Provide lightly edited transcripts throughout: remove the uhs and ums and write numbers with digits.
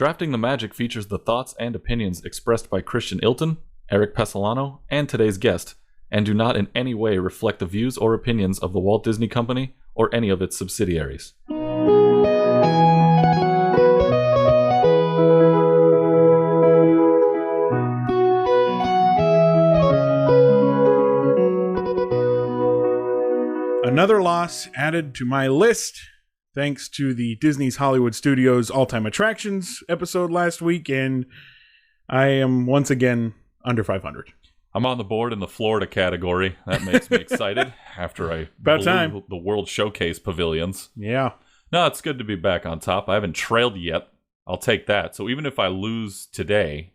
Drafting the Magic features the thoughts and opinions expressed by Christian Ilton, Eric Pessolano, and today's guest, and do not in any way reflect the views or opinions of the Walt Disney Company or any of its subsidiaries. Another loss added to my list, thanks to the Disney's Hollywood Studios All-Time Attractions episode last week, and I am once again under 500. I'm on the board in the Florida category. That makes me excited after I About time. blew the World Showcase pavilions. Yeah. No, it's good to be back on top. I haven't trailed yet. I'll take that. So even if I lose today,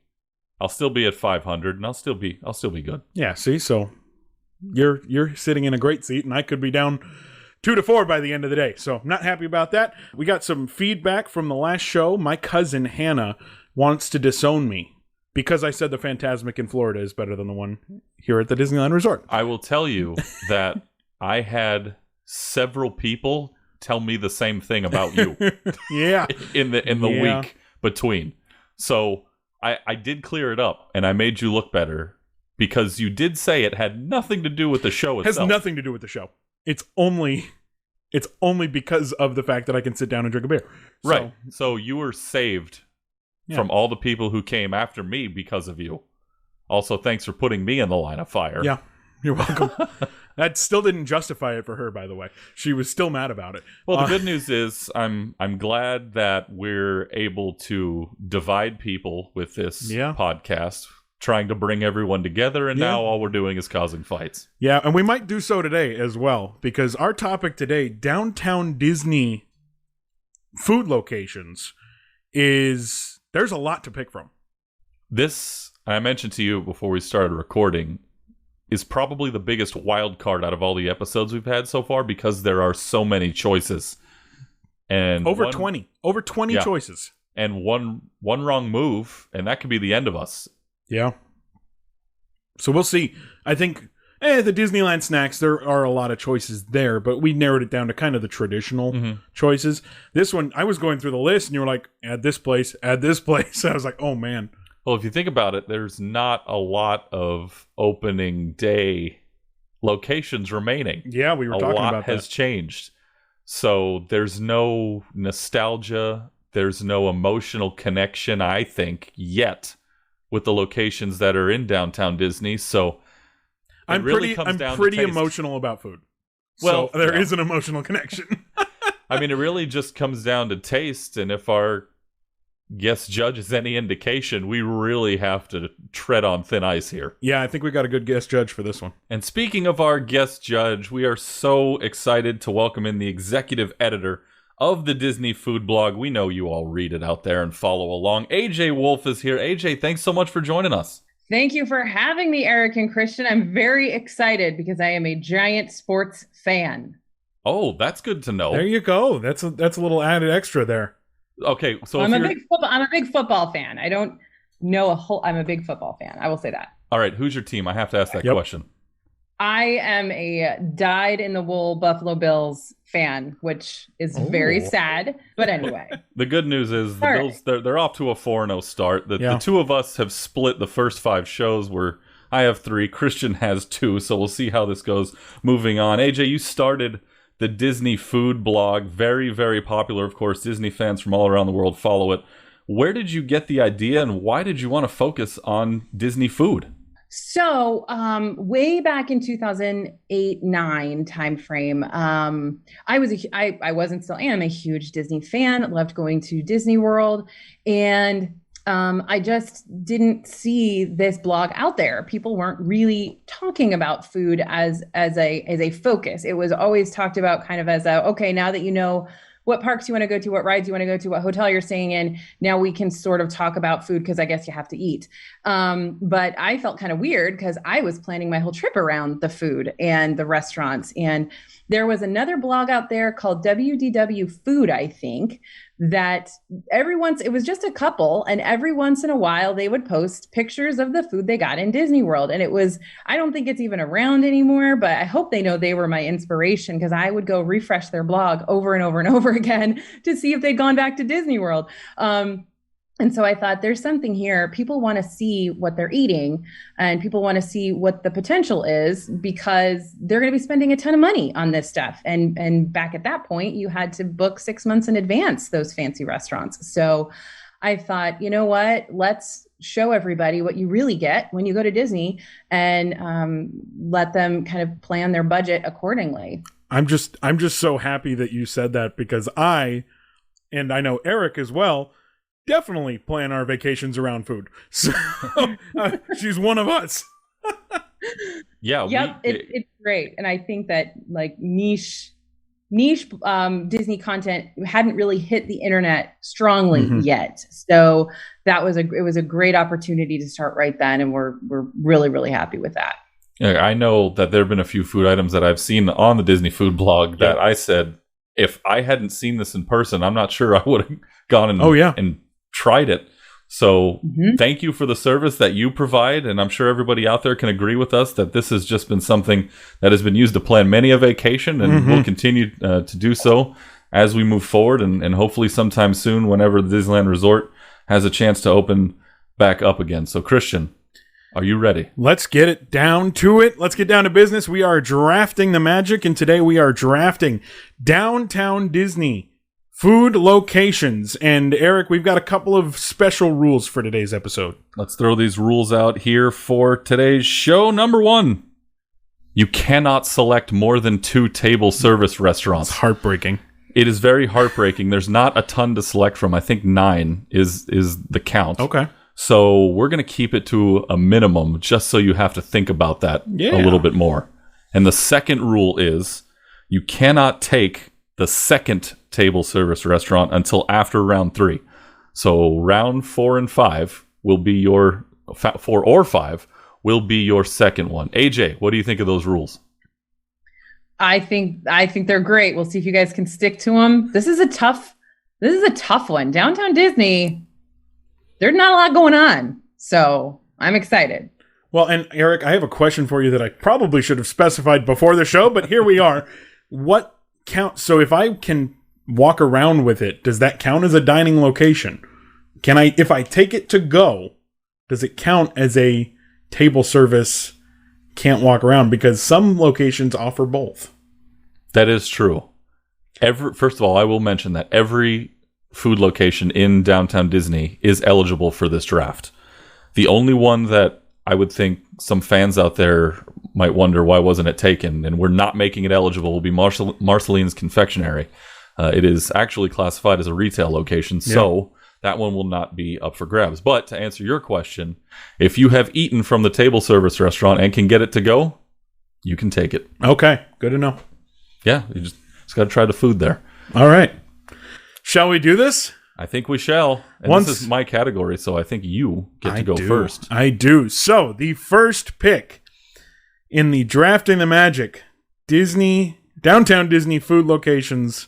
I'll still be at 500, and I'll still be good. Yeah, see, so you're sitting in a great seat, and I could be down 2 to 4 by the end of the day. So I'm not happy about that. We got some feedback from the last show. My cousin Hannah wants to disown me because I said the Fantasmic in Florida is better than the one here at the Disneyland Resort. I will tell you that I had several people tell me the same thing about you. Yeah. in the week between. So I did clear it up, and I made you look better because you did say it had nothing to do with the show itself. It has nothing to do with the show. It's only because of the fact that I can sit down and drink a beer. Right. So you were saved from all the people who came after me because of you. Also, thanks for putting me in the line of fire. Yeah, you're welcome. That still didn't justify it for her, by the way. She was still mad about it. Well, the good news is I'm glad that we're able to divide people with this podcast, trying to bring everyone together, and now all we're doing is causing fights. Yeah, and we might do so today as well, because our topic today, downtown Disney food locations, is there's a lot to pick from. This, I mentioned to you before we started recording, is probably the biggest wild card out of all the episodes we've had so far, because there are so many choices. And over 20 choices. And one wrong move, and that could be the end of us. Yeah. So we'll see. I think the Disneyland snacks, there are a lot of choices there, but we narrowed it down to kind of the traditional choices. This one, I was going through the list, and you were like, add this place. I was like, oh, man. Well, if you think about it, there's not a lot of opening day locations remaining. Yeah, we were talking about that. A lot has changed. So there's no nostalgia. There's no emotional connection, I think, yet with the locations that are in downtown Disney. So I'm pretty emotional about food. Well, so there is an emotional connection. I mean, it really just comes down to taste. And if our guest judge is any indication, we really have to tread on thin ice here. Yeah, I think we got a good guest judge for this one. And speaking of our guest judge, we are so excited to welcome in the executive editor of the Disney Food Blog. We know you all read it out there and follow along. AJ Wolf is here. AJ, thanks so much for joining us. Thank you for having me, Erik and Christian. I'm very excited because I am a giant sports fan. Oh, that's good to know. There you go. That's a little added extra there. Okay, so I'm a big football fan. I don't know I'm a big football fan. I will say that. All right, who's your team? I have to ask that question. I am a dyed-in-the-wool Buffalo Bills fan, which is very sad. But anyway. The good news is the Bills, they're off to a 4-0 start. The two of us have split the first 5 shows where I have 3, Christian has 2, so we'll see how this goes moving on. AJ, you started the Disney Food Blog, very, very popular, of course. Disney fans from all around the world follow it. Where did you get the idea, and why did you want to focus on Disney food? So, way back in 2008-9 timeframe, I was and still am a huge Disney fan. Loved going to Disney World, and I just didn't see this blog out there. People weren't really talking about food as a focus. It was always talked about kind of as okay, now that you know what parks you want to go to, what rides you want to go to, what hotel you're staying in, now we can sort of talk about food because I guess you have to eat. But I felt kind of weird because I was planning my whole trip around the food and the restaurants. And there was another blog out there called WDW Food, I think, that it was just a couple, and every once in a while they would post pictures of the food they got in Disney World. And I don't think it's even around anymore, but I hope they know they were my inspiration, because I would go refresh their blog over and over and over again to see if they'd gone back to Disney World. And so I thought there's something here. People want to see what they're eating and people want to see what the potential is because they're going to be spending a ton of money on this stuff. And back at that point, you had to book 6 months in advance, those fancy restaurants. So I thought, you know what, let's show everybody what you really get when you go to Disney and let them kind of plan their budget accordingly. I'm just so happy that you said that because and I know Eric as well, definitely plan our vacations around food. So she's one of us. Yeah. Yep, it's great. And I think that like niche Disney content hadn't really hit the internet strongly yet. So it was a great opportunity to start right then. And we're really, really happy with that. Yeah, I know that there have been a few food items that I've seen on the Disney food blog that I said, if I hadn't seen this in person, I'm not sure I would have gone and tried it. So thank you for the service that you provide. And I'm sure everybody out there can agree with us that this has just been something that has been used to plan many a vacation and will continue to do so as we move forward. And hopefully sometime soon, whenever the Disneyland Resort has a chance to open back up again. So Christian, are you ready? Let's get it down to it. Let's get down to business. We are drafting the magic, and today we are drafting Downtown Disney food locations. And Eric, we've got a couple of special rules for today's episode. Let's throw these rules out here for today's show. Number 1, you cannot select more than 2 table service restaurants. It's heartbreaking. It is very heartbreaking. There's not a ton to select from. I think 9 is the count. Okay. So we're going to keep it to a minimum just so you have to think about that a little bit more. And the second rule is you cannot take the second table service restaurant until after round 3. So round 4 and 5 will be your 4 or 5 will be your second one. AJ, what do you think of those rules? I think they're great. We'll see if you guys can stick to them. This is a tough one. Downtown Disney, there's not a lot going on. So I'm excited. Well, and Eric, I have a question for you that I probably should have specified before the show, but here we are. What counts? So if I can walk around with it, does that count as a dining location? If I take it to go, does it count as a table service can't walk around? Because some locations offer both. That is true. First of all, I will mention that every food location in Downtown Disney is eligible for this draft. The only one that I would think some fans out there might wonder why wasn't it taken, and we're not making it eligible, will be Marceline's Confectionery. It is actually classified as a retail location, so that one will not be up for grabs. But to answer your question, if you have eaten from the table service restaurant and can get it to go, you can take it. Okay, good to know. Yeah, you just got to try the food there. All right. Shall we do this? I think we shall. And this is my category, so I think you get to go first. I do. So, the first pick in the Drafting the Magic Downtown Disney food locations,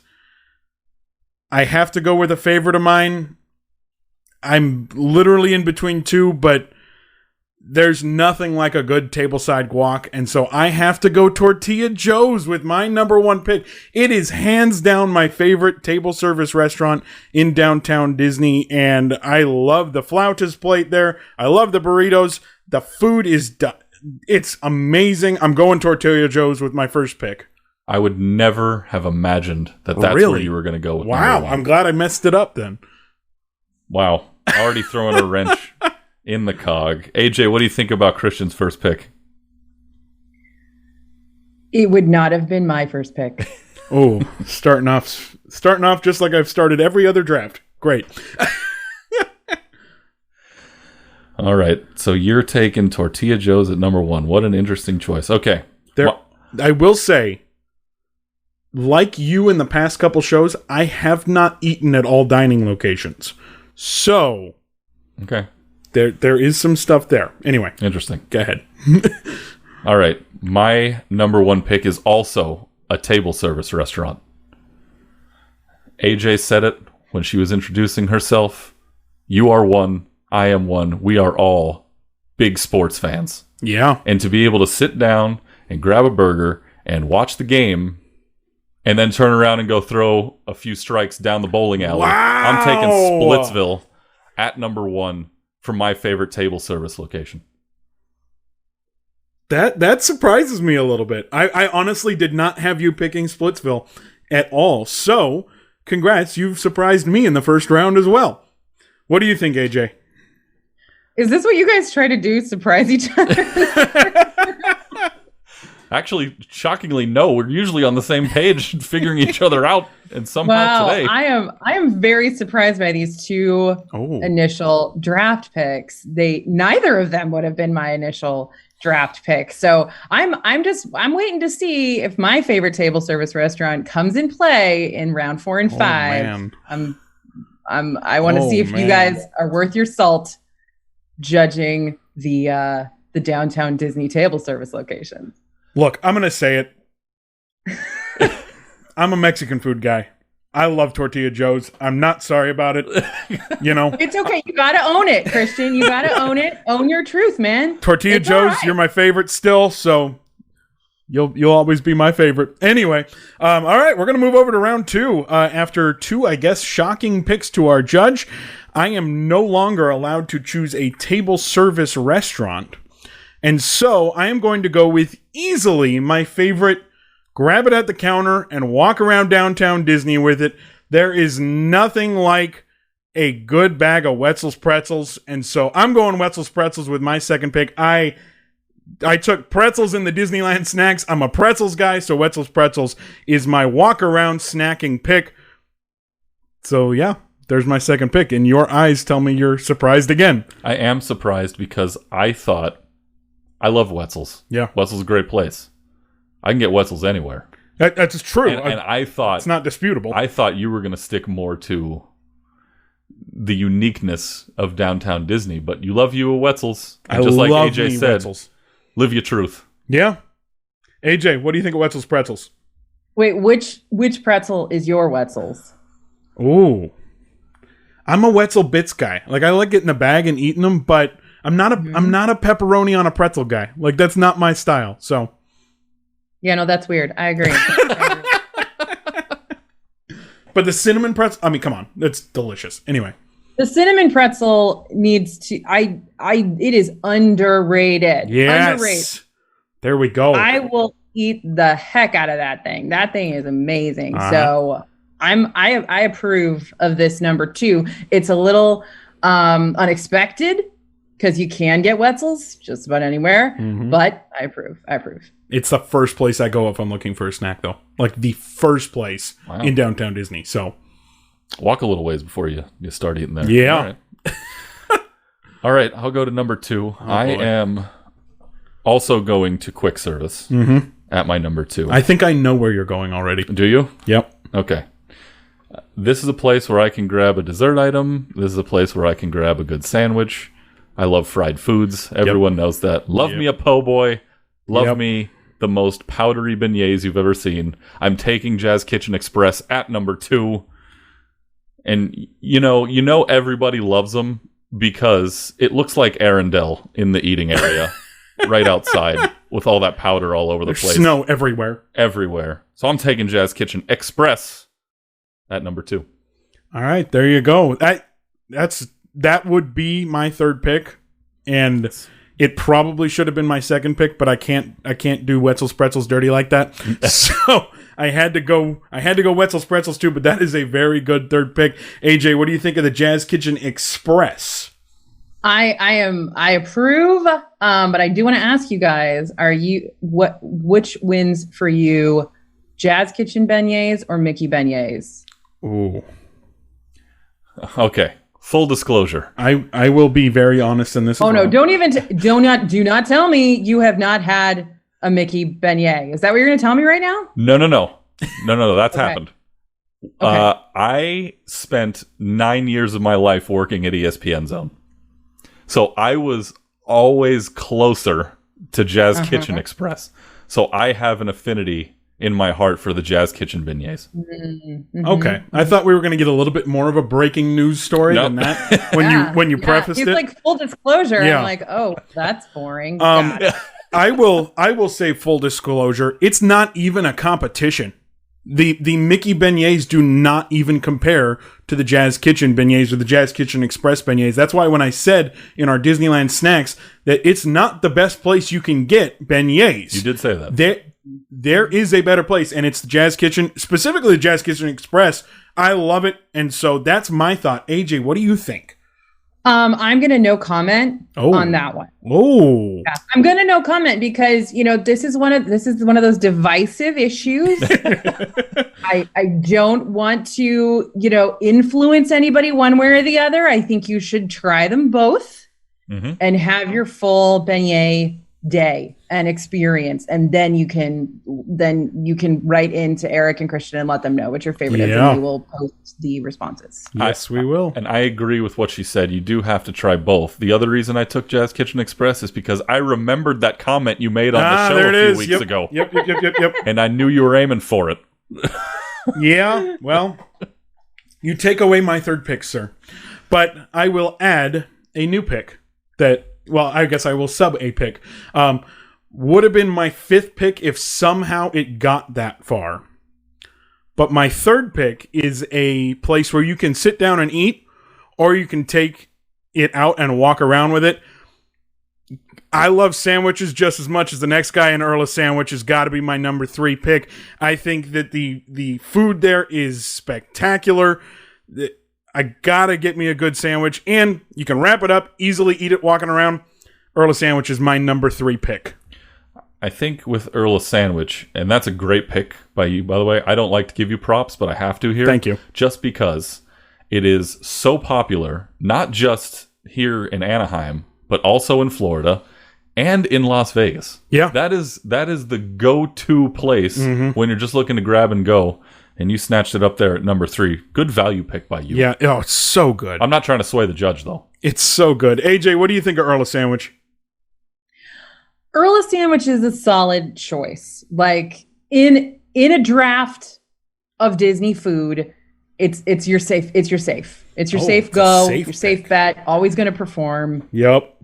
I have to go with a favorite of mine. I'm literally in between 2, but there's nothing like a good tableside guac, and so I have to go Tortilla Joe's with my number 1 pick. It is hands down my favorite table service restaurant in Downtown Disney, and I love the flautas plate there. I love the burritos. The food is it's amazing. I'm going Tortilla Joe's with my first pick. I would never have imagined that's where you were going to go with. Wow, I'm glad I messed it up then. Wow, already throwing a wrench in the cog. AJ, what do you think about Christian's first pick? It would not have been my first pick. Oh, starting off just like I've started every other draft. Great. All right, so you're taking Tortilla Joe's at number 1. What an interesting choice. Okay. I will say, like you in the past couple shows, I have not eaten at all dining locations. So, okay. There is some stuff there. Anyway. Interesting. Go ahead. All right. My number 1 pick is also a table service restaurant. AJ said it when she was introducing herself. You are one. I am one. We are all big sports fans. Yeah. And to be able to sit down and grab a burger and watch the game and then turn around and go throw a few strikes down the bowling alley. Wow. I'm taking Splitsville at number 1 for my favorite table service location. That surprises me a little bit. I honestly did not have you picking Splitsville at all. So, congrats, you've surprised me in the first round as well. What do you think, AJ? Is this what you guys try to do? Surprise each other? Actually, shockingly, no. We're usually on the same page, figuring each other out, and somehow today, I am very surprised by these two initial draft picks. Neither of them would have been my initial draft pick. So I'm waiting to see if my favorite table service restaurant comes in play in round 4 and 5. I want to see if you guys are worth your salt judging the downtown Disney table service locations. Look, I'm going to say it. I'm a Mexican food guy. I love Tortilla Joe's. I'm not sorry about it. It's okay. You got to own it, Christian. You got to own it. Own your truth, man. Tortilla Joe's, you're my favorite still, so you'll always be my favorite. Anyway, all right, we're going to move over to round 2. After 2, I guess, shocking picks to our judge, I am no longer allowed to choose a table service restaurant. And so I am going to go with easily my favorite, grab it at the counter and walk around downtown Disney with it. There is nothing like a good bag of Wetzel's pretzels. And so I'm going Wetzel's pretzels with my second pick. I took pretzels in the Disneyland snacks. I'm a pretzels guy, so Wetzel's pretzels is my walk around snacking pick. So yeah, there's my second pick. And your eyes tell me you're surprised again. I am surprised because I thought, I love Wetzel's. Yeah. Wetzel's a great place. I can get Wetzel's anywhere. That's true. And I thought... It's not disputable. I thought you were going to stick more to the uniqueness of downtown Disney, but you love you a Wetzel's. And just like AJ said, Wetzel's. Live your truth. Yeah. AJ, what do you think of Wetzel's pretzels? Wait, which pretzel is your Wetzel's? Ooh. I'm a Wetzel Bits guy. Like, I like getting a bag and eating them, but... I'm not a pepperoni on a pretzel guy. Like, that's not my style. So, yeah, no, that's weird. I agree. But the cinnamon pretzel, I mean, come on, that's delicious. Anyway, the cinnamon pretzel needs to. It is underrated. Yes, underrated. There we go. I will eat the heck out of that thing. That thing is amazing. So I approve of this number 2. It's a little unexpected. Because you can get Wetzel's just about anywhere, but I approve. It's the first place I go if I'm looking for a snack, though. Like the first place in downtown Disney. So walk a little ways before you start eating there. Yeah. All right, I'll go to number 2. I am also going to quick service at my number 2. I think I know where you're going already. Do you? Yep. Okay. This is a place where I can grab a dessert item. This is a place where I can grab a good sandwich. I love fried foods. Everyone knows that. Love me a po' boy. Love me the most powdery beignets you've ever seen. I'm taking Jazz Kitchen Express at number 2. And you know everybody loves them because it looks like Arendelle in the eating area right outside with all that powder all over the place. Snow everywhere. Everywhere. So I'm taking Jazz Kitchen Express at number 2. All right, there you go. That would be my third pick, and it probably should have been my second pick, but I can't do Wetzel's pretzels dirty like that. So I had to go Wetzel's pretzels too, but that is a very good third pick. AJ, what do you think of the Jazz Kitchen Express? I approve, but I do want to ask you guys, which wins for you, Jazz Kitchen beignets or Mickey beignets? Ooh. Okay. Full disclosure. I will be very honest in this. Oh no! Do not tell me you have not had a Mickey beignet. Is that what you're going to tell me right now? No. That's Okay. happened. Okay. I spent 9 years of my life working at ESPN Zone, so I was always closer to Jazz Kitchen Express. So I have an affinity in my heart for the Jazz Kitchen beignets. Mm-hmm. Okay. I thought we were going to get a little bit more of a breaking news story than that when you prefaced it. It's like full disclosure. Yeah. I'm like, oh, that's boring. I will say full disclosure. It's not even a competition. The Mickey beignets do not even compare to the Jazz Kitchen beignets or the Jazz Kitchen Express beignets. That's why when I said in our Disneyland snacks that it's not the best place you can get beignets. You did say that. There is a better place, and it's the Jazz Kitchen, specifically the Jazz Kitchen Express. I love it, and so that's my thought. AJ, what do you think? I'm gonna no comment on that one. Oh, yeah, I'm gonna no comment because this is one of those divisive issues. I don't want to influence anybody one way or the other. I think you should try them both and have your full beignet day and experience, and then you can write into Erik and Christian and let them know what your favorite is, and we will post the responses. Yes, we will. And I agree with what she said. You do have to try both. The other reason I took Jazz Kitchen Express is because I remembered that comment you made on the show a few weeks ago. Yep. And I knew you were aiming for it. Yeah, well, you take away my third pick, sir. But I will add a new pick that, well, I guess I will sub a pick. Would have been my fifth pick if somehow it got that far. But my third pick is a place where you can sit down and eat, or you can take it out and walk around with it. I love sandwiches just as much as the next guy, and Earl's Sandwich has got to be my number 3 pick. I think that the food there is spectacular. I gotta get me a good sandwich, and you can wrap it up, easily eat it walking around. Earl's Sandwich is my number 3 pick. I think with Earl's Sandwich, and that's a great pick by you, by the way. I don't like to give you props, but I have to here. Thank you. Just because it is so popular, not just here in Anaheim, but also in Florida and in Las Vegas. Yeah. That is the go-to place when you're just looking to grab and go. And you snatched it up there at number 3. Good value pick by you. Yeah. Oh, it's so good. I'm not trying to sway the judge, though. It's so good. AJ, what do you think of Earl's Sandwich? Earl's Sandwich is a solid choice. Like in a draft of Disney food, it's your safe. It's your safe. It's your safe go. Your safe bet. Always going to perform. Yep.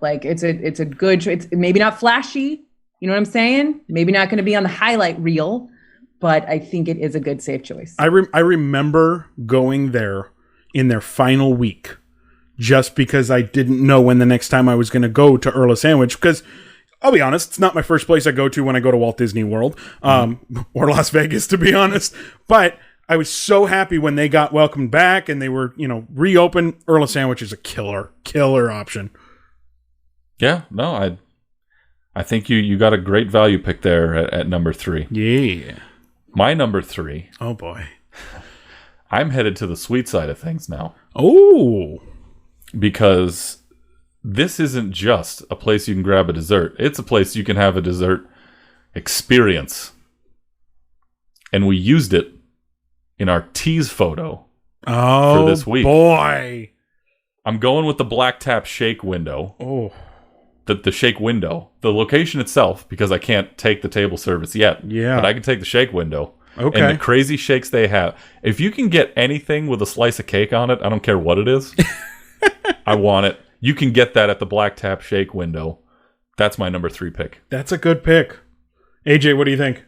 Like it's a good choice. It's maybe not flashy. You know what I'm saying? Maybe not going to be on the highlight reel, but I think it is a good safe choice. I remember going there in their final week just because I didn't know when the next time I was going to go to Earl's Sandwich, because I'll be honest, it's not my first place I go to when I go to Walt Disney World or Las Vegas, to be honest. But I was so happy when they got welcomed back and they were, reopened. Earl's Sandwich is a killer option. Yeah, no, I think you got a great value pick there at number 3. Yeah. My number 3. Oh, boy. I'm headed to the sweet side of things now. Oh. Because this isn't just a place you can grab a dessert. It's a place you can have a dessert experience. And we used it in our tease photo for this week. Boy. I'm going with the Black Tap Shake window. Oh. The shake window. The location itself, because I can't take the table service yet. Yeah. But I can take the shake window. Okay. And the crazy shakes they have. If you can get anything with a slice of cake on it, I don't care what it is. I want it. You can get that at the Black Tap Shake window. That's my number 3 pick. That's a good pick. AJ, what do you think?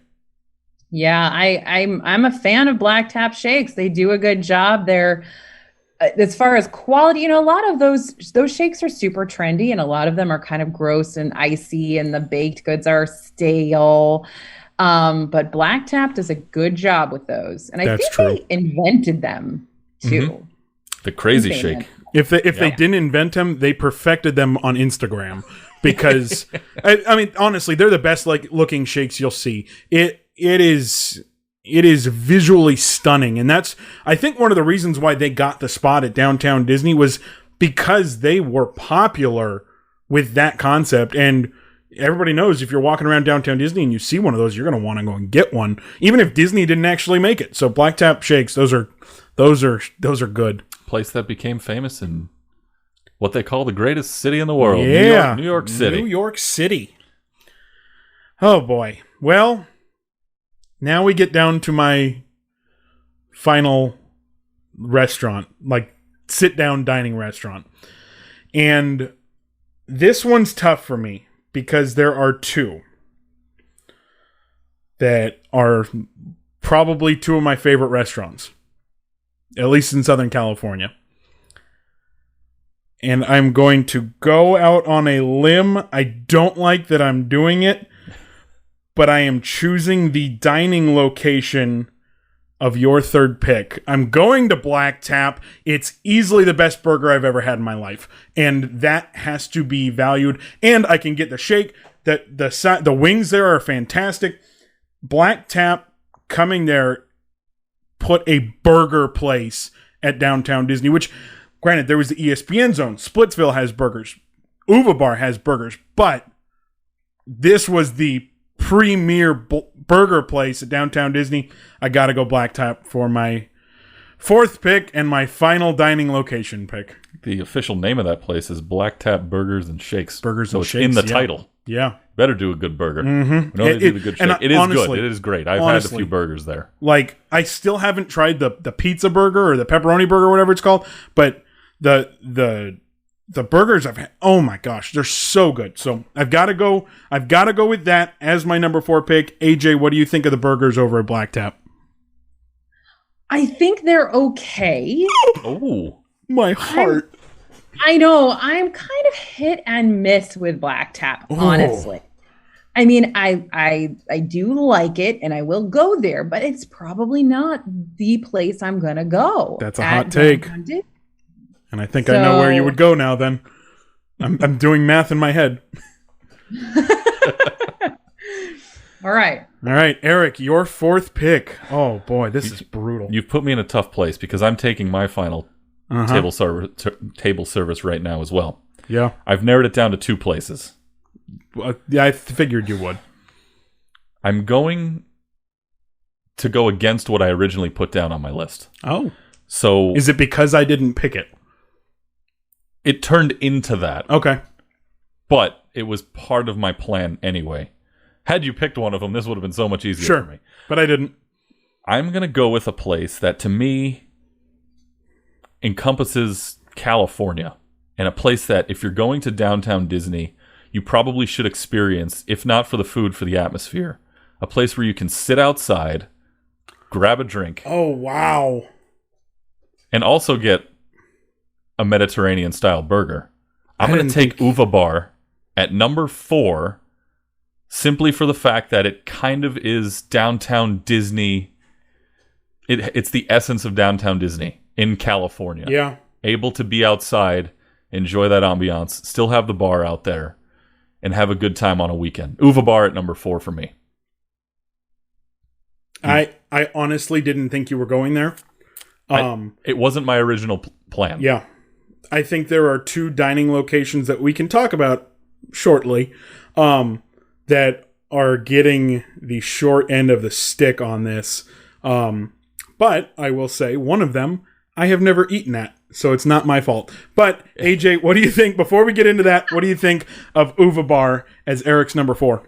Yeah, I'm a fan of Black Tap Shakes. They do a good job. They're as far as quality, a lot of those shakes are super trendy, and a lot of them are kind of gross and icy, and the baked goods are stale. But Black Tap does a good job with those, and I think they invented them too. The crazy shake. If they didn't invent them, they perfected them on Instagram, because I mean, honestly, they're the best looking shakes you'll see. It is visually stunning, and that's, I think, one of the reasons why they got the spot at Downtown Disney was because they were popular with that concept. And everybody knows if you're walking around Downtown Disney and you see one of those, you're going to want to go and get one, even if Disney didn't actually make it. So Black Tap Shakes, those are good. Place that became famous in what they call the greatest city in the world. Yeah. New York City. New York City. Oh, boy. Well, now we get down to my final restaurant, sit-down dining restaurant. And this one's tough for me because there are 2. that are probably two of my favorite restaurants, at least in Southern California. And I'm going to go out on a limb. I don't like that I'm doing it, but I am choosing the dining location of your third pick. I'm going to Black Tap. It's easily the best burger I've ever had in my life, and that has to be valued. And I can get the shake. The wings there are fantastic. Black Tap coming there put a burger place at Downtown Disney, which, granted, there was the ESPN zone. Splitsville has burgers. Uva Bar has burgers, but this was the premier burger place at Downtown Disney. I gotta go Black Tap for my fourth pick and my final dining location pick. The official name of that place is Black Tap Burgers and Shakes. Burgers and Shakes. Shakes. In the title. Yeah. Better do a good burger. Mm-hmm. We know they do the good shake. It is honestly, good. It is great. I've had a few burgers there. Like, I still haven't tried the pizza burger or the pepperoni burger, whatever it's called, but the burgers I've had, oh my gosh, they're so good. So I've got to go with that as my number 4 pick. AJ, what do you think of the burgers over at Black Tap? I think they're okay. Oh, my heart. I know. I'm kind of hit and miss with Black Tap, honestly. I mean, I do like it, and I will go there, but it's probably not the place I'm gonna go. That's a hot take. And I think I know where you would go now. Then I'm doing math in my head. All right, Eric, your fourth pick. Oh boy, this is brutal. You've put me in a tough place because I'm taking my final table service right now as well. Yeah, I've narrowed it down to 2 places. Yeah, I figured you would. I'm going to go against what I originally put down on my list. Oh, so is it because I didn't pick it? It turned into that. Okay, but it was part of my plan anyway. Had you picked one of them, this would have been so much easier for me. But I didn't. I'm going to go with a place that, to me, encompasses California. And a place that, if you're going to Downtown Disney, you probably should experience, if not for the food, for the atmosphere. A place where you can sit outside, grab a drink. Oh, wow. And also get a Mediterranean-style burger. I'm going to take Uva Bar at number 4, simply for the fact that it kind of is Downtown Disney. It's the essence of Downtown Disney in California. Yeah. Able to be outside, enjoy that ambiance, still have the bar out there, and have a good time on a weekend. Uva Bar at number 4 for me. I honestly didn't think you were going there. It wasn't my original plan. Yeah. I think there are 2 dining locations that we can talk about shortly that are getting the short end of the stick on this. But I will say one of them I have never eaten at, so it's not my fault. But AJ, what do you think? Before we get into that, what do you think of Uva Bar as Eric's number 4?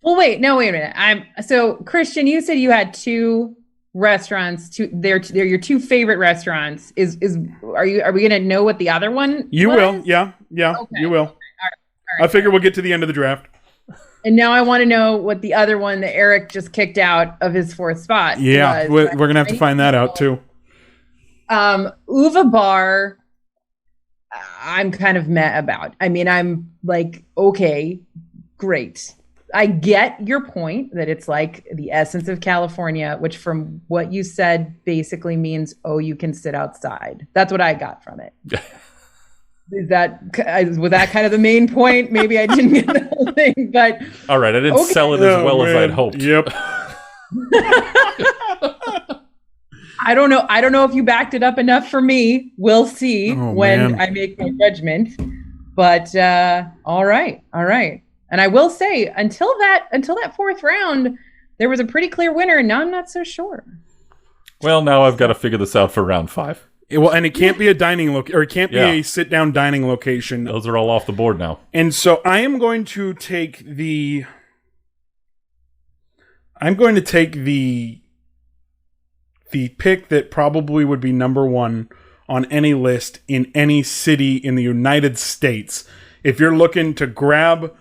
Well, wait a minute. So Christian, you said you had 2 restaurants. They're your 2 favorite restaurants. Are we going to know what the other one? You was? will. Yeah. Okay. You will. All right. I figure we'll get to the end of the draft. And now I want to know what the other one that Eric just kicked out of his 4th spot. Yeah, we're going to have to find that out too. Uva Bar, I'm kind of meh about. I mean, I'm like, okay, great. I get your point that it's like the essence of California, which from what you said basically means, oh, you can sit outside. That's what I got from it. Was that kind of the main point? Maybe I didn't get the whole thing, but all right, I didn't sell it as well as I'd hoped. Yep. I don't know if you backed it up enough for me. We'll see when I make my judgment. But all right. And I will say, until that 4th round, there was a pretty clear winner, and now I'm not so sure. Well, now I've got to figure this out for round 5. And it can't be a dining or it can't be a sit-down dining location. Those are all off the board now. And so I am going to take the pick that probably would be number 1 on any list in any city in the United States. If you're looking to grab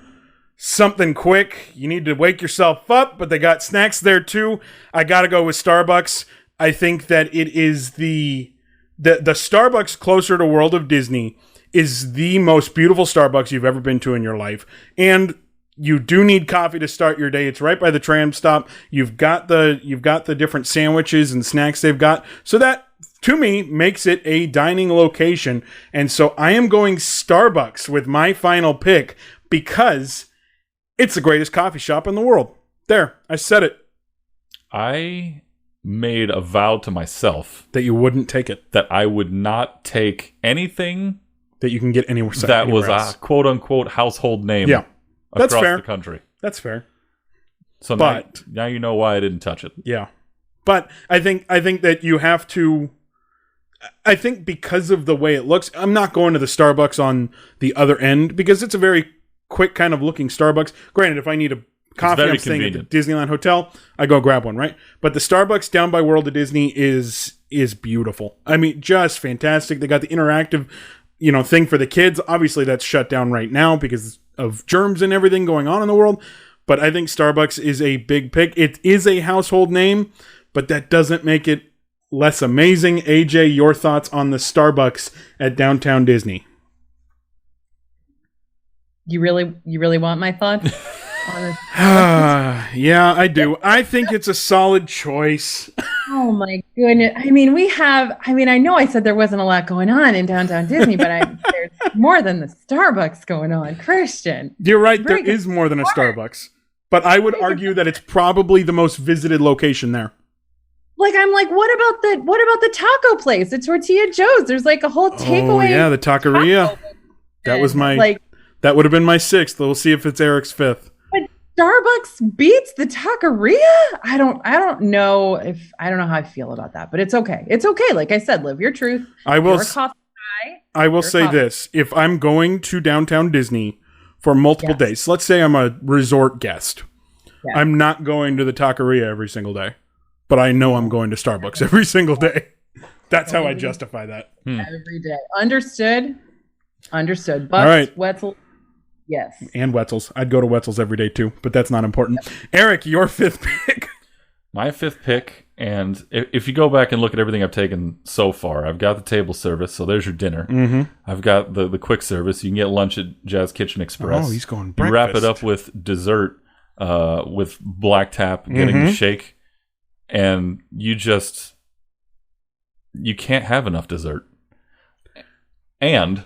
something quick. You need to wake yourself up, but they got snacks there too. I got to go with Starbucks. I think that it is the Starbucks closer to World of Disney is the most beautiful Starbucks you've ever been to in your life. And you do need coffee to start your day. It's right by the tram stop. You've got the different sandwiches and snacks they've got. So that, to me, makes it a dining location. And so I am going Starbucks with my final pick because it's the greatest coffee shop in the world. There, I said it. I made a vow to myself that you wouldn't take it. That I would not take anything that you can get anywhere that was else. A quote-unquote household name that's across fair. The country. That's fair. So now you know why I didn't touch it. Yeah. But I think that you have to... I think because of the way it looks, I'm not going to the Starbucks on the other end because it's a very quick kind of looking Starbucks. Granted, if I need a coffee, I'm staying at the Disneyland Hotel, I go grab one, right? But the Starbucks down by World of Disney is beautiful. I mean, just fantastic. They got the interactive, thing for the kids. Obviously, that's shut down right now because of germs and everything going on in the world. But I think Starbucks is a big pick. It is a household name, but that doesn't make it less amazing. AJ, your thoughts on the Starbucks at Downtown Disney? You really want my thoughts? Yeah, I do. I think it's a solid choice. Oh my goodness. I know I said there wasn't a lot going on in Downtown Disney, but there's more than the Starbucks going on. Christian. You're right. There is more than a Starbucks. But I would argue that it's probably the most visited location there. What about the taco place? It's Tortilla Joe's. There's like a whole takeaway. Oh yeah, the taqueria. That was that would have been my sixth. We'll see if it's Eric's fifth. But Starbucks beats the taqueria? I don't know how I feel about that, but it's okay. It's okay. Like I said, live your truth. I will You're say this. If I'm going to Downtown Disney for multiple days, let's say I'm a resort guest. Yeah. I'm not going to the taqueria every single day. But I know I'm going to Starbucks every single day. That's how I justify that. Every day. Understood. But all right. Wetzel, yes. And Wetzel's. I'd go to Wetzel's every day too, but that's not important. Yep. Eric, your fifth pick. My fifth pick, and if you go back and look at everything I've taken so far, I've got the table service, so there's your dinner. Mm-hmm. I've got the quick service. You can get lunch at Jazz Kitchen Express. Oh, he's going breakfast. You wrap it up with dessert, with Black Tap, getting the shake. And you can't have enough dessert. And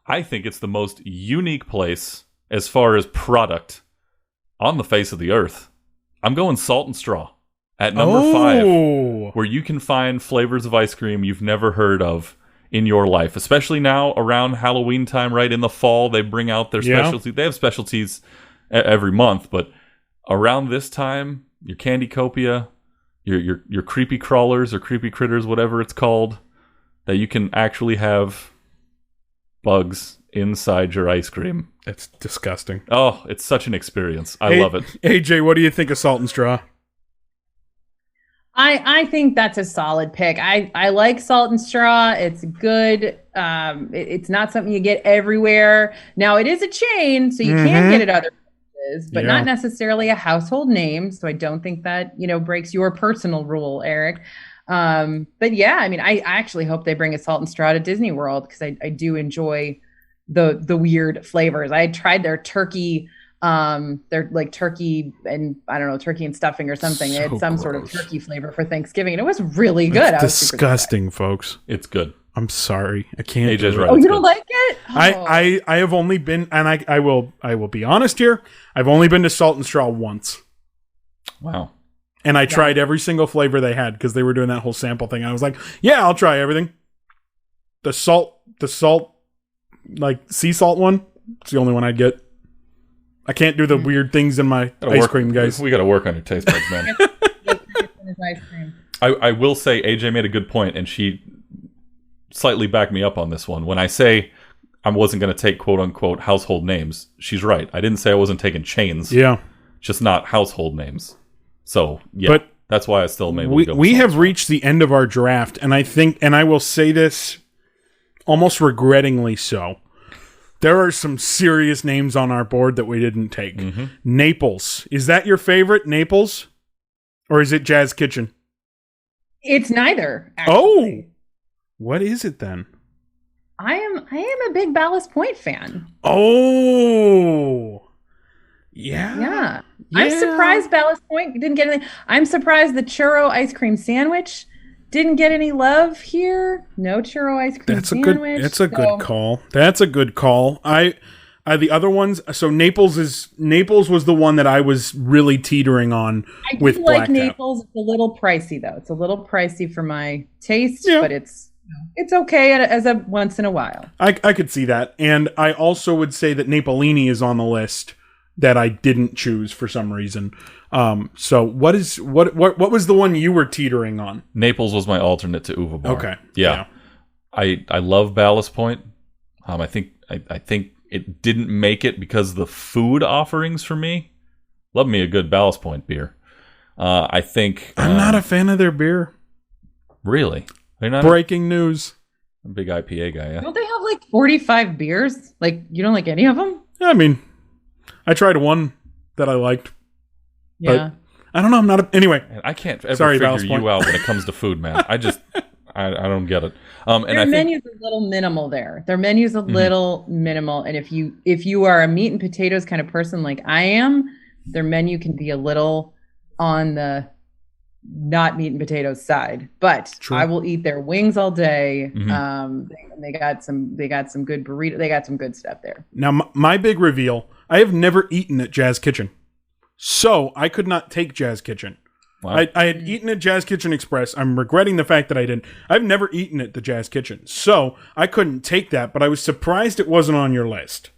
I think it's the most unique place as far as product on the face of the earth. I'm going Salt and Straw at number 5, where you can find flavors of ice cream you've never heard of in your life, especially now around Halloween time, right? In the fall, they bring out their specialty. They have specialties every month, but around this time, your Candy Copia, your creepy crawlers or creepy critters, whatever it's called, that you can actually have bugs inside your ice cream. It's disgusting. Oh, it's such an experience. I love it. AJ, what do you think of Salt and Straw? I think that's a solid pick. I like Salt and Straw. It's good. It's not something you get everywhere. Now, it is a chain, so you can get it other but not necessarily a household name. So I don't think that, breaks your personal rule, Eric. But yeah, I actually hope they bring a Salt and Straw to Disney World because I do enjoy the weird flavors. I tried their turkey, they're like turkey and turkey and stuffing or something. They had some sort of turkey flavor for Thanksgiving and it was really good. It's disgusting, folks. It's good. I'm sorry. I can't. AJ's right. Oh, you don't like it? Oh. I have only been, and I will be honest here. I've only been to Salt and Straw once. Wow. And I tried every single flavor they had because they were doing that whole sample thing. I was like, yeah, I'll try everything. The salt, like sea salt one. It's the only one I'd get. I can't do the weird things in my ice cream, guys. We got to work on your taste buds, man. I will say AJ made a good point, and she slightly backed me up on this one. When I say I wasn't going to take quote-unquote household names, she's right. I didn't say I wasn't taking chains. Yeah. Just not household names. So, yeah. But that's why I still made we have reached the end of our draft, and I think, and I will say this almost regrettingly so, There are some serious names on our board that we didn't take. Mm-hmm. Naples. Is that your favorite, Naples? Or is it Jazz Kitchen? It's neither, actually. Oh! What is it then? I am a big Ballast Point fan. Oh! Yeah. Yeah. I'm surprised Ballast Point didn't get anything. I'm surprised the churro ice cream sandwich didn't get any love here. No churro ice cream sandwich. That's a good call. That's a good call. The other ones, so Naples was the one that I was really teetering on with Black like Naples. It's a little pricey though. It's a little pricey for my taste, but it's okay as a once in a while. I could see that. And I also would say that Napolini is on the list that I didn't choose for some reason. So what was the one you were teetering on? Naples was my alternate to Uva Bar. Okay. Yeah. I love Ballast Point. I think it didn't make it because the food offerings for me. Love me a good Ballast Point beer. I think I'm not a fan of their beer. Really? They're not breaking news. A big IPA guy, yeah. Don't they have like 45 beers? Like you don't like any of them? I mean, I tried one that I liked. Yeah. I don't know. I'm not anyway. I can't ever figure you out when it comes to food, man. I don't get it. And their menu's a little minimal there. Their menu's a little minimal. And if you are a meat and potatoes kind of person like I am, their menu can be a little on the not meat and potatoes side. But True. I will eat their wings all day. They got some good burrito. They got some good stuff there. Now my big reveal, I have never eaten at Jazz Kitchen. So I could not take Jazz Kitchen. Wow. I had eaten at Jazz Kitchen Express. I'm regretting the fact that I didn't. I've never eaten at the Jazz Kitchen. So I couldn't take that, but I was surprised it wasn't on your list.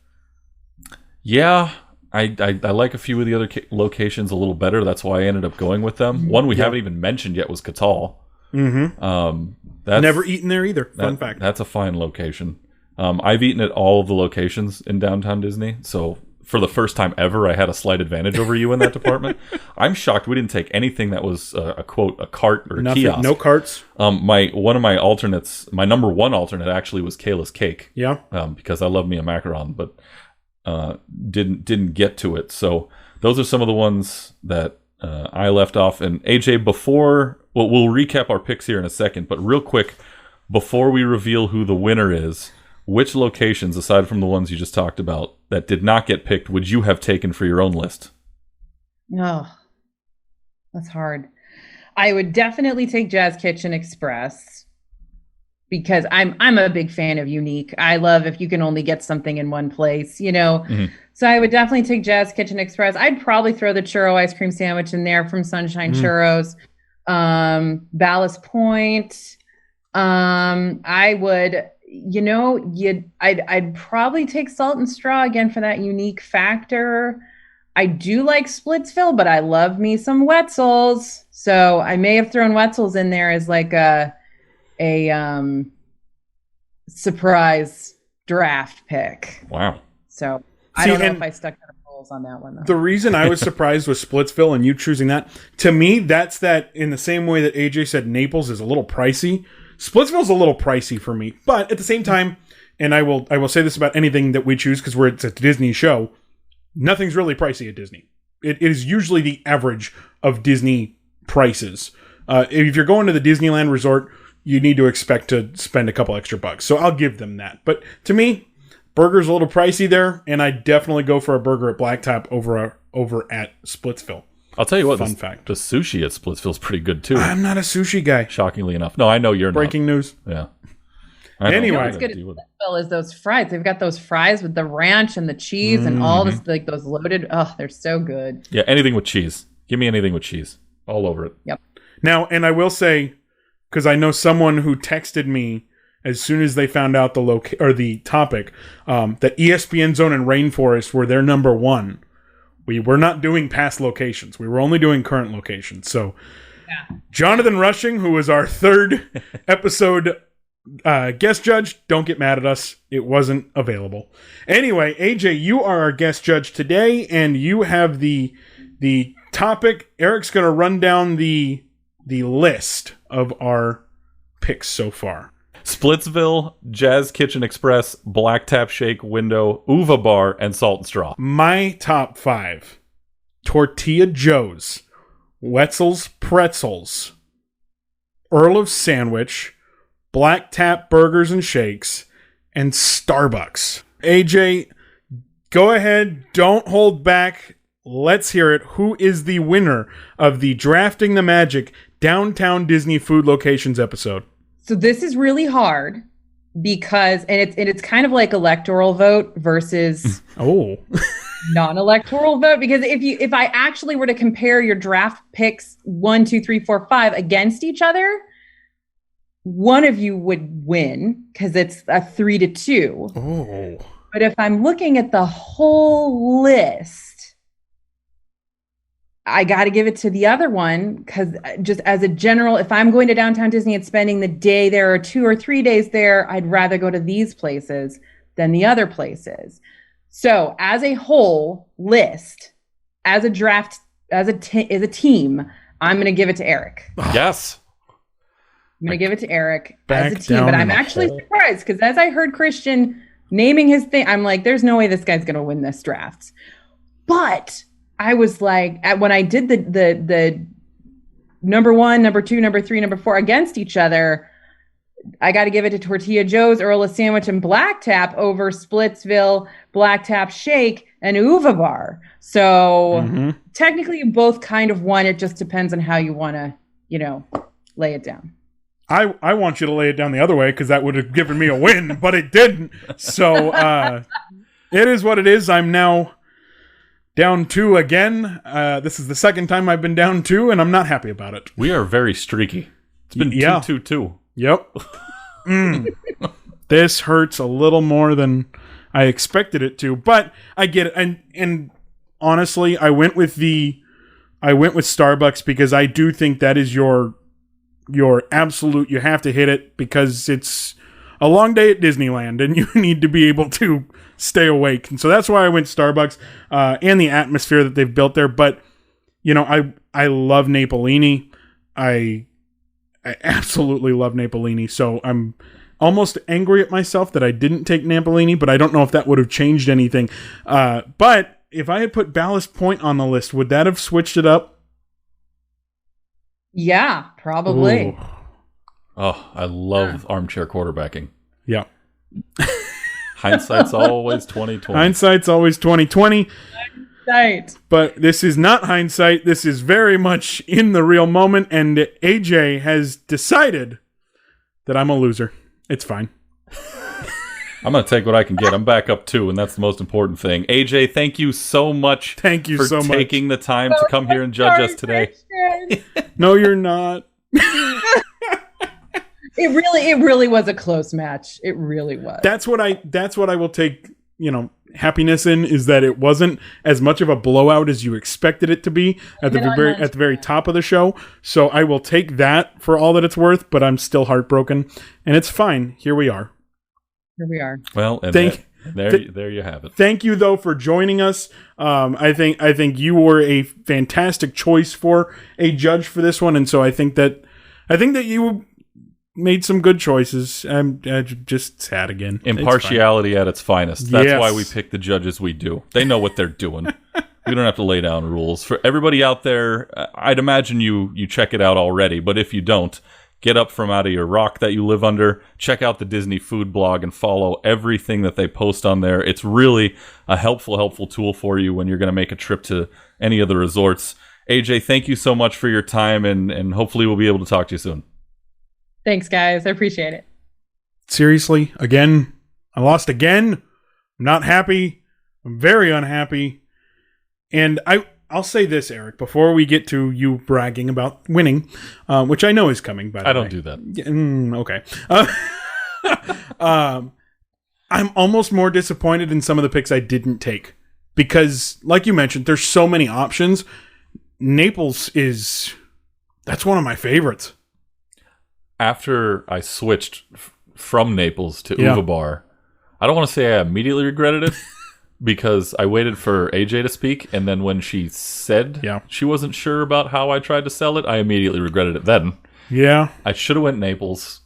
Yeah, I like a few of the other locations a little better. That's why I ended up going with them. One we haven't even mentioned yet was Catal. Never eaten there either. Fun fact. That's a fine location. I've eaten at all of the locations in downtown Disney, so for the first time ever, I had a slight advantage over you in that department. I'm shocked we didn't take anything that was a cart or a kiosk. No carts. One of my alternates, my number one alternate actually was Kayla's Cake. Yeah. Because I love me a macaron, but didn't get to it. So those are some of the ones that I left off. And AJ, we'll recap our picks here in a second, but real quick, before we reveal who the winner is, which locations, aside from the ones you just talked about, that did not get picked, would you have taken for your own list? Oh, that's hard. I would definitely take Jazz Kitchen Express because I'm a big fan of unique. I love if you can only get something in one place, you know. So I would definitely take Jazz Kitchen Express. I'd probably throw the churro ice cream sandwich in there from Sunshine Churros. Ballast Point. I would. I'd probably take Salt and Straw again for that unique factor. I do like Splitsville, but I love me some Wetzels. So I may have thrown Wetzels in there as like a surprise draft pick. Wow. So I don't know if I stuck out of rules on that one, though. The reason I was surprised with Splitsville and you choosing that, to me, that's that in the same way that AJ said Naples is a little pricey. Splitsville's a little pricey for me, but at the same time, and I will say this about anything that we choose because it's a Disney show, nothing's really pricey at Disney. It is usually the average of Disney prices. If you're going to the Disneyland Resort, you need to expect to spend a couple extra bucks. So I'll give them that. But to me, burger's a little pricey there, and I definitely go for a burger at Blacktop over at Splitsville. I'll tell you what, Fun fact. The sushi at Splitsville's pretty good, too. I'm not a sushi guy. Shockingly enough. No, I know you're Breaking news. Yeah. Anyway. What's good at Splitsville is those fries. They've got those fries with the ranch and the cheese and all this, like those loaded. Oh, they're so good. Yeah, anything with cheese. Give me anything with cheese. All over it. Yep. Now, and I will say, because I know someone who texted me as soon as they found out the topic, that ESPN Zone and Rainforest were their number one. We were not doing past locations. We were only doing current locations. So, Jonathan Rushing, who was our third episode guest judge, don't get mad at us. It wasn't available. Anyway, AJ, you are our guest judge today, and you have the topic. Eric's going to run down the list of our picks so far. Splitsville, Jazz Kitchen Express, Black Tap Shake, Window, Uva Bar, and Salt and Straw. My top 5: Tortilla Joe's, Wetzel's Pretzels, Earl of Sandwich, Black Tap Burgers and Shakes, and Starbucks. AJ, go ahead. Don't hold back. Let's hear it. Who is the winner of the Drafting the Magic Downtown Disney Food Locations episode? So this is really hard because, and it's kind of like electoral vote versus non-electoral vote. Because if I actually were to compare your draft picks 1, 2, 3, 4, 5 against each other, one of you would win because it's a 3-2. Oh. But if I'm looking at the whole list, I got to give it to the other one because just as a general, if I'm going to Downtown Disney and spending the day there or 2 or 3 days there, I'd rather go to these places than the other places. So as a whole list, as a draft, as a team, I'm going to give it to Erik. Yes. I'm going to give it to Erik as a team. But I'm actually surprised because as I heard Christian naming his thing, I'm like, there's no way this guy's going to win this draft. But I was like, when I did the number 1, number 2, number 3, number 4 against each other, I got to give it to Tortilla Joe's, Earl of Sandwich, and Black Tap over Splitsville, Black Tap Shake, and Uva Bar. So technically you both kind of won. It just depends on how you want to, lay it down. I want you to lay it down the other way because that would have given me a win, but it didn't. So it is what it is. I'm now down 2 again. This is the second time I've been down 2, and I'm not happy about it. We are very streaky. It's been 2-2-2. Yep. This hurts a little more than I expected it to, but I get it. And honestly, I went with Starbucks because I do think that is your absolute, you have to hit it because it's a long day at Disneyland and you need to be able to stay awake. And so that's why I went Starbucks and the atmosphere that they've built there. But, I love Napolini. I absolutely love Napolini. So I'm almost angry at myself that I didn't take Napolini, but I don't know if that would have changed anything. But if I had put Ballast Point on the list, would that have switched it up? Yeah, probably. Ooh. Oh, I love armchair quarterbacking. Yeah. Hindsight's always 20/20. Hindsight's always 20/20. Hindsight. But this is not hindsight. This is very much in the real moment, and AJ has decided that I'm a loser. It's fine. I'm going to take what I can get. I'm back up 2, and that's the most important thing. AJ, thank you so much for taking the time to come here and judge us today. No, you're not. It really was a close match. It really was. That's what I will take, happiness in, is that it wasn't as much of a blowout as you expected it to be at the very top of the show. So I will take that for all that it's worth, but I'm still heartbroken, and it's fine. Here we are. Here we are. Well, and there you have it. Thank you though for joining us. I think you were a fantastic choice for a judge for this one, and so I think that you made some good choices. I'm just sad again. Impartiality at its finest. That's why we pick the judges we do. They know what they're doing. We don't have to lay down rules. For everybody out there, I'd imagine you check it out already, but if you don't, get up from out of your rock that you live under, check out the Disney Food blog and follow everything that they post on there. It's really a helpful tool for you when you're going to make a trip to any of the resorts. AJ, thank you so much for your time, and hopefully we'll be able to talk to you soon. Thanks, guys. I appreciate it. Seriously, again, I lost again. I'm not happy. I'm very unhappy. And I'll say this, Erik, before we get to you bragging about winning, which I know is coming, by the way. I don't do that. Okay. I'm almost more disappointed in some of the picks I didn't take. Because, like you mentioned, there's so many options. Naples that's one of my favorites. After I switched from Naples to Uva Bar, I don't want to say I immediately regretted it because I waited for AJ to speak, and then when she said she wasn't sure about how I tried to sell it, I immediately regretted it then. Yeah. I should have went Naples.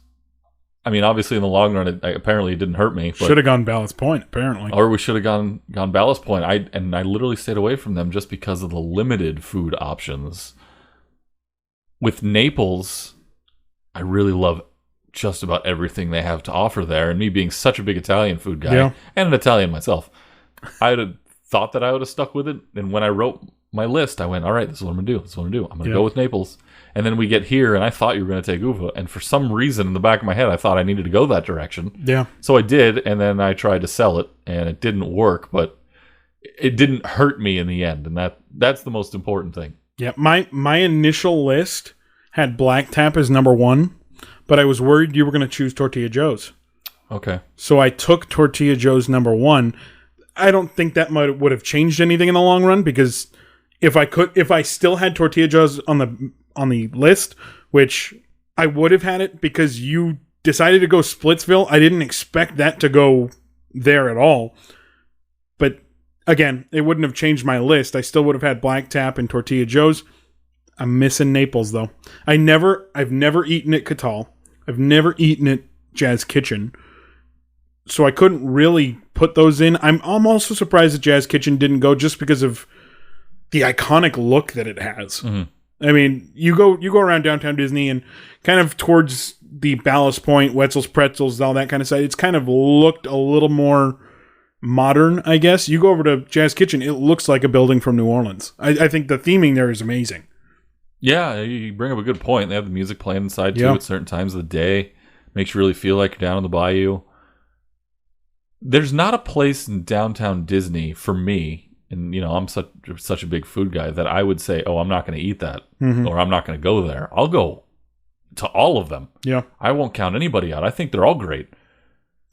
I mean, obviously in the long run, apparently it didn't hurt me. Should have gone Ballast Point, apparently. Or we should have gone Ballast Point. I literally stayed away from them just because of the limited food options. With Naples, I really love just about everything they have to offer there. And me being such a big Italian food guy, and an Italian myself, I'd have thought that I would have stuck with it. And when I wrote my list, I went, all right, this is what I'm going to do. I'm going to go with Naples. And then we get here, and I thought you were going to take Uva. And for some reason, in the back of my head, I thought I needed to go that direction. Yeah. So I did, and then I tried to sell it, and it didn't work. But it didn't hurt me in the end, and that's the most important thing. Yeah, my initial list had Black Tap as number 1, but I was worried you were going to choose Tortilla Joe's. Okay. So I took Tortilla Joe's number 1. I don't think that would have changed anything in the long run, because if I still had Tortilla Joe's on the list, which I would have had it because you decided to go Splitsville, I didn't expect that to go there at all. But again, it wouldn't have changed my list. I still would have had Black Tap and Tortilla Joe's. I'm missing Naples though. I've never eaten at Catal. I've never eaten at Jazz Kitchen. So I couldn't really put those in. I'm also surprised that Jazz Kitchen didn't go just because of the iconic look that it has. Mm-hmm. I mean, you go around downtown Disney and kind of towards the Ballast Point, Wetzel's Pretzels, all that kind of side. It's kind of looked a little more modern, I guess. You go over to Jazz Kitchen, it looks like a building from New Orleans. I think the theming there is amazing. Yeah, you bring up a good point. They have the music playing inside too at certain times of the day. Makes you really feel like you're down in the bayou. There's not a place in downtown Disney for me, and I'm such a big food guy, that I would say, oh, I'm not going to eat that, or I'm not going to go there. I'll go to all of them. Yeah. I won't count anybody out. I think they're all great.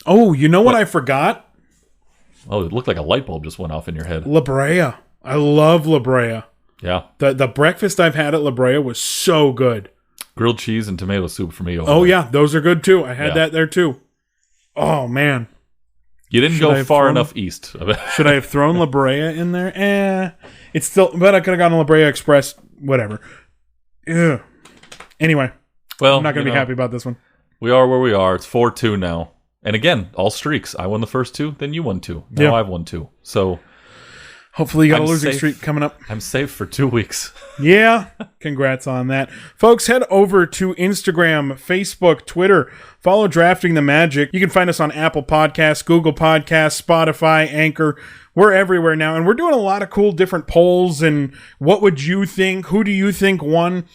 Oh, you know what I forgot? Oh, it looked like a light bulb just went off in your head. La Brea. I love La Brea. Yeah. The breakfast I've had at La Brea was so good. Grilled cheese and tomato soup for me. Yeah, those are good too. I had that there too. Oh, man. You didn't go far enough east. Should I have thrown La Brea in there? It's still, but I could have gone to La Brea Express, whatever. Ugh. Anyway, I'm not going to be happy about this one. We are where we are. It's 4-2 now. And again, all streaks. I won the first 2, then you won 2. Now I've won 2. So hopefully you got a losing streak coming up. I'm safe for 2 weeks. Yeah. Congrats on that. Folks, head over to Instagram, Facebook, Twitter. Follow Drafting the Magic. You can find us on Apple Podcasts, Google Podcasts, Spotify, Anchor. We're everywhere now. And we're doing a lot of cool different polls. And what would you think? Who do you think won?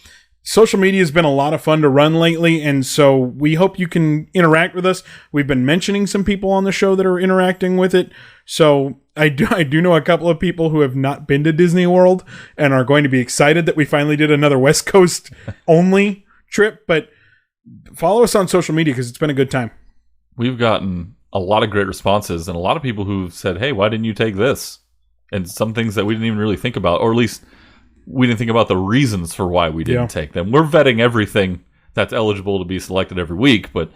Social media has been a lot of fun to run lately, and so we hope you can interact with us. We've been mentioning some people on the show that are interacting with it. So I do know a couple of people who have not been to Disney World and are going to be excited that we finally did another West Coast only trip. But follow us on social media because it's been a good time. We've gotten a lot of great responses and a lot of people who've said, hey, why didn't you take this? And some things that we didn't even really think about, or at least we didn't think about the reasons for why we didn't take them. We're vetting everything that's eligible to be selected every week, but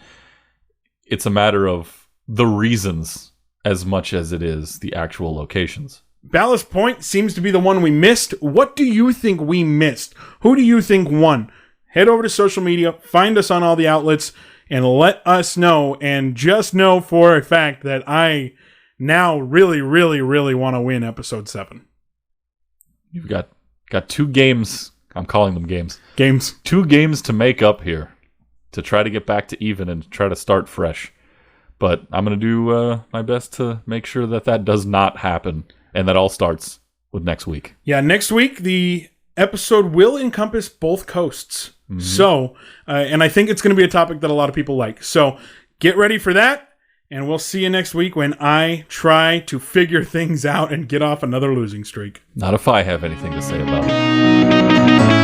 it's a matter of the reasons as much as it is the actual locations. Ballast Point seems to be the one we missed. What do you think we missed? Who do you think won? Head over to social media, find us on all the outlets, and let us know. And just know for a fact that I now really, really, really want to win episode 7. You've got 2 games. I'm calling them games. 2 games to make up here to try to get back to even and try to start fresh. But I'm going to do my best to make sure that does not happen and that all starts with next week. Yeah, next week the episode will encompass both coasts. Mm-hmm. So, and I think it's going to be a topic that a lot of people like. So get ready for that. And we'll see you next week when I try to figure things out and get off another losing streak. Not if I have anything to say about it.